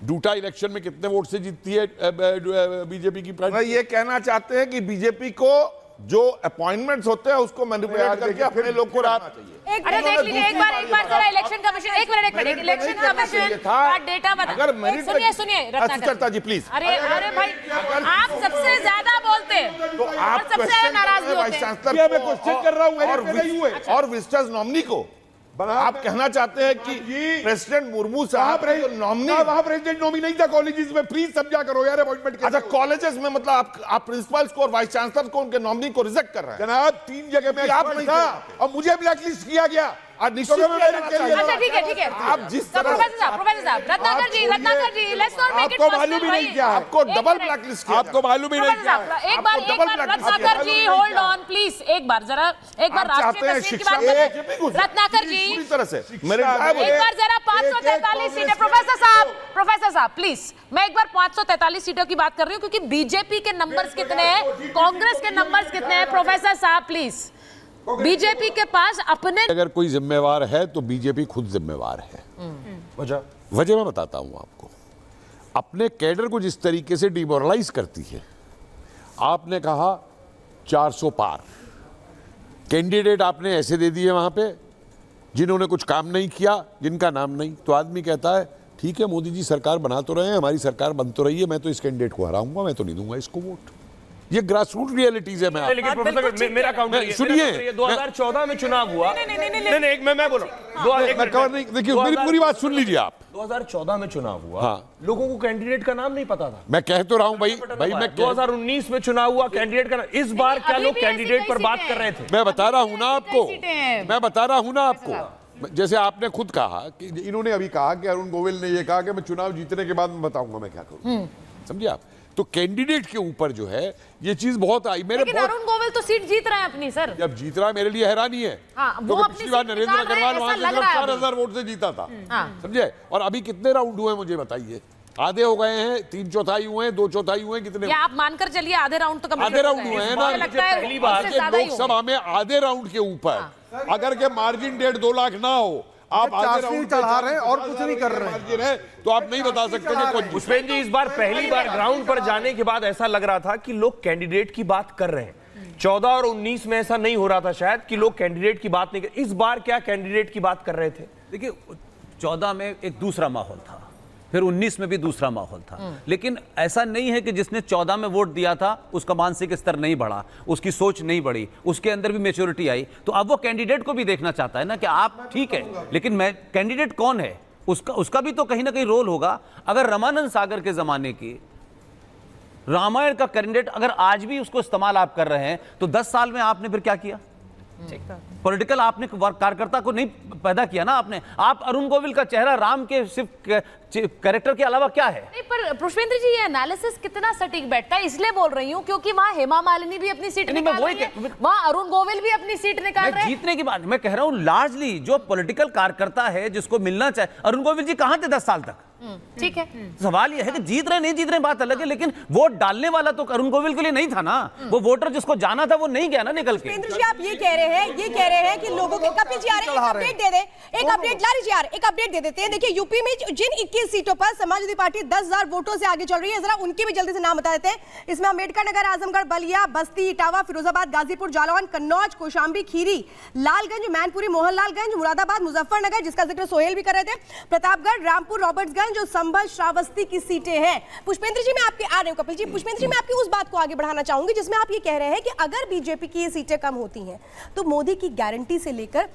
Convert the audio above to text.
Due to election में कितने vote से जीतती है बीजेपी की मैं ये कहना चाहते हैं कि बीजेपी को जो अपॉइंटमेंट्स होते हैं उसको मैनिपुलेट करके अपने लोग को रखना चाहिए। अरे देख लीजिए एक बार जरा इलेक्शन कमीशन, एक मिनट इलेक्शन कमीशन का डेटा अगर बता। सुनिए सुचरिता जी प्लीज। अरे भाई आप सबसे ज्यादा बोलते हैं तो आप सबसे ज्यादा नाराज भी होते हैं। क्वेश्चन कर रहा हूं और विजिटर्स नॉमिनी को आप कहना चाहते हैं कि प्रेसिडेंट मुर्मू साहब नॉमिनी, वहां प्रेसिडेंट नॉमिनी नहीं था कॉलेजेस में, प्लीज समझा करो यार अपॉइंटमेंट। अच्छा कॉलेजेस में मतलब आप प्रिंसिपल्स को और वाइस चांसलर को उनके नॉमिनी को रिजेक्ट कर रहे हैं जनाब। 3 जगह में आप नहीं था और मुझे ब्लैकलिस्ट किया गया। निश्चित अच्छा ठीक है आप जिस तरह प्रोफेसर साहब रत्नाकर जी लेट्स नॉट मेक इट आपको मालूम ही नहीं क्या, आपको डबल ब्लैकलिस्ट किया, आपको मालूम ही नहीं क्या। एक बार रत्नाकर जी होल्ड ऑन प्लीज, एक बार राष्ट्रीय तस्वीर की बात करें रत्नाकर जी पूरी तरह से मेरे एक बार जरा 543 सीटें। प्रोफेसर साहब प्लीज, मैं एक बार 543 सीटों की बात कर रही हूँ क्योंकि बीजेपी के नंबर्स कितने हैं, कांग्रेस के नंबर्स कितने हैं। प्रोफेसर साहब प्लीज, बीजेपी के पास अपने, अगर कोई जिम्मेवार है तो बीजेपी खुद जिम्मेवार है। वजह मैं बताता हूं आपको। अपने कैडर को जिस तरीके से डिमोरलाइज करती है, आपने कहा 400 पार कैंडिडेट आपने ऐसे दे दिए वहां पे जिन्होंने कुछ काम नहीं किया, जिनका नाम नहीं। तो आदमी कहता है ठीक है मोदी जी सरकार बना तो रहे हैं, हमारी सरकार बन तो रही है, मैं तो इस कैंडिडेट को हराऊंगा, मैं तो नहीं दूंगा इसको वोट। ये ग्रासरूट रियलिटीज है। मैं लेकिन प्रोफेसर मेरा काउंटर सुनिए, 2014 में चुनाव हुआ। नहीं मैं बोल रहा हूं, देखिए मेरी पूरी बात सुन लीजिए आप। 2014 में चुनाव हुआ, हाँ। लोगों को कैंडिडेट का नाम नहीं पता था। मैं कह तो रहा हूं भाई मैं 2019 में चुनाव हुआ, कैंडिडेट का नाम। इस बार क्या लोग कैंडिडेट पर बात कर रहे थे? मैं बता रहा हूं ना आपको, जैसे आपने खुद कहा कि इन्होंने अभी कहा कि अरुण गोविल ने ये कहा कि मैं चुनाव जीतने के बाद मैं बताऊंगा मैं क्या करूं। समझिए आप, तो कैंडिडेट के ऊपर जो है ये चीज बहुत आई। मेरे लेकिन अरुण गोविल तो सीट जीत रहे हैं अपनी सर। जब जीत रहा है मेरे लिए हैरानी है। वो तो अपनी पिछली बार सीट नरेंद्र निकाल रहे हैं, अग्रवाल वहां ऐसा से लग रहा है 4000 वोट से जीता था। हाँ। समझे? और अभी कितने राउंड हुए मुझे बताइए? आधे हो गए हैं, 3/4 हुए हैं, 2/4 हुए हैं, कितने? या आप मानकर चलिए आधे राउंड तो आधे राउंड हुए हैं ना। पहली बार लोकसभा में आधे राउंड के ऊपर अगर के मार्जिन 1.5-2 लाख ना हो, आप आधे राउंड चढ़ा रहे हैं और कुछ नहीं कर रहे हैं, तो आप नहीं बता सकते कि कौन। पुष्पेंद्र जी, इस बार पहली बार ग्राउंड पर जाने के बाद ऐसा लग रहा था कि लोग कैंडिडेट की बात कर रहे हैं। 14 और 19 में ऐसा नहीं हो रहा था शायद कि लोग कैंडिडेट की बात नहीं कर। इस बार क्या कैंडिडेट की बात कर रहे थे? देखिए 14 में एक दूसरा माहौल था, फिर 19 में भी दूसरा माहौल था। लेकिन ऐसा नहीं है कि जिसने 14 में वोट दिया था उसका मानसिक स्तर नहीं बढ़ा, उसकी सोच नहीं बढ़ी, उसके अंदर भी मैच्योरिटी आई। तो अब वो कैंडिडेट को भी देखना चाहता है ना कि आप ठीक है, लेकिन मैं कैंडिडेट कौन है, उसका भी तो कहीं ना कहीं रोल होगा। अगर रमानंद सागर के जमाने की रामायण का कैंडिडेट अगर आज भी उसको इस्तेमाल आप कर रहे हैं, तो 10 साल में आपने फिर क्या किया? पॉलिटिकल आपने कार्यकर्ता को नहीं पैदा किया ना आपने। आप अरुण गोविल का चेहरा राम के सिर्फ कैरेक्टर के अलावा क्या है? नहीं, पर पुष्पेंद्र जी ये एनालिसिस कितना सटीक बैठता है, इसलिए बोल रही हूँ क्योंकि वहाँ हेमा मालिनी भी अपनी सीट निकाल रही है, वहाँ अरुण गोविल भी अपनी सीट निकाल रहे हैं। जीतने की बात मैं कह रहा हूँ, लार्जली जो पॉलिटिकल कार्यकर्ता है जिसको मिलना चाहिए। अरुण गोविल जी कहाँ थे 10 साल तक? ठीक है, सवाल यह है कि जीत रहे नहीं जीत रहे बात अलग है, लेकिन वोट डालने वाला तो अरुण गोविल के लिए नहीं था ना। वो वोटर जिसको जाना था वो नहीं गया ना निकल के। जी आप ये कह रहे हैं कि लोगों के कपिल जी आ रहे हैं, अपडेट दे दे, एक अपडेट ला लीजिए यार, एक अपडेट दे देते हैं। देखिए यूपी में जिन 21 सीटों पर समाजवादी पार्टी 10,000 वोटों से आगे चल रही है, जरा उनके भी जल्दी से नाम बता देते हैं। इसमें अम्बेडकर नगर, आजमगढ़, बलिया, बस्ती, इटावा, फिरोजाबाद, गाजीपुर, जालौन, कन्नौज, कौशाम्बी, खीरी, लालगंज, मैनपुरी, मोहनलालगंज, मुरादाबाद, मुजफ्फरनगर जिसका जिक्र सोहेल भी कर रहे थे, प्रतापगढ़, रामपुर, रॉबर्ट्सगंज, जो संभल, श्रावस्ती की सीटें हैं। पुष्पेंद्र जी मैं आपके आ रहे हूं, कपिल जी, पुष्पेंद्र जी मैं आपकी उस बात को आगे बढ़ाना चाहूंगी जिसमें आप ये कह रहे हैं कि अगर बीजेपी की ये सीटें कम होती हैं तो मोदी की गारंटी से लेकर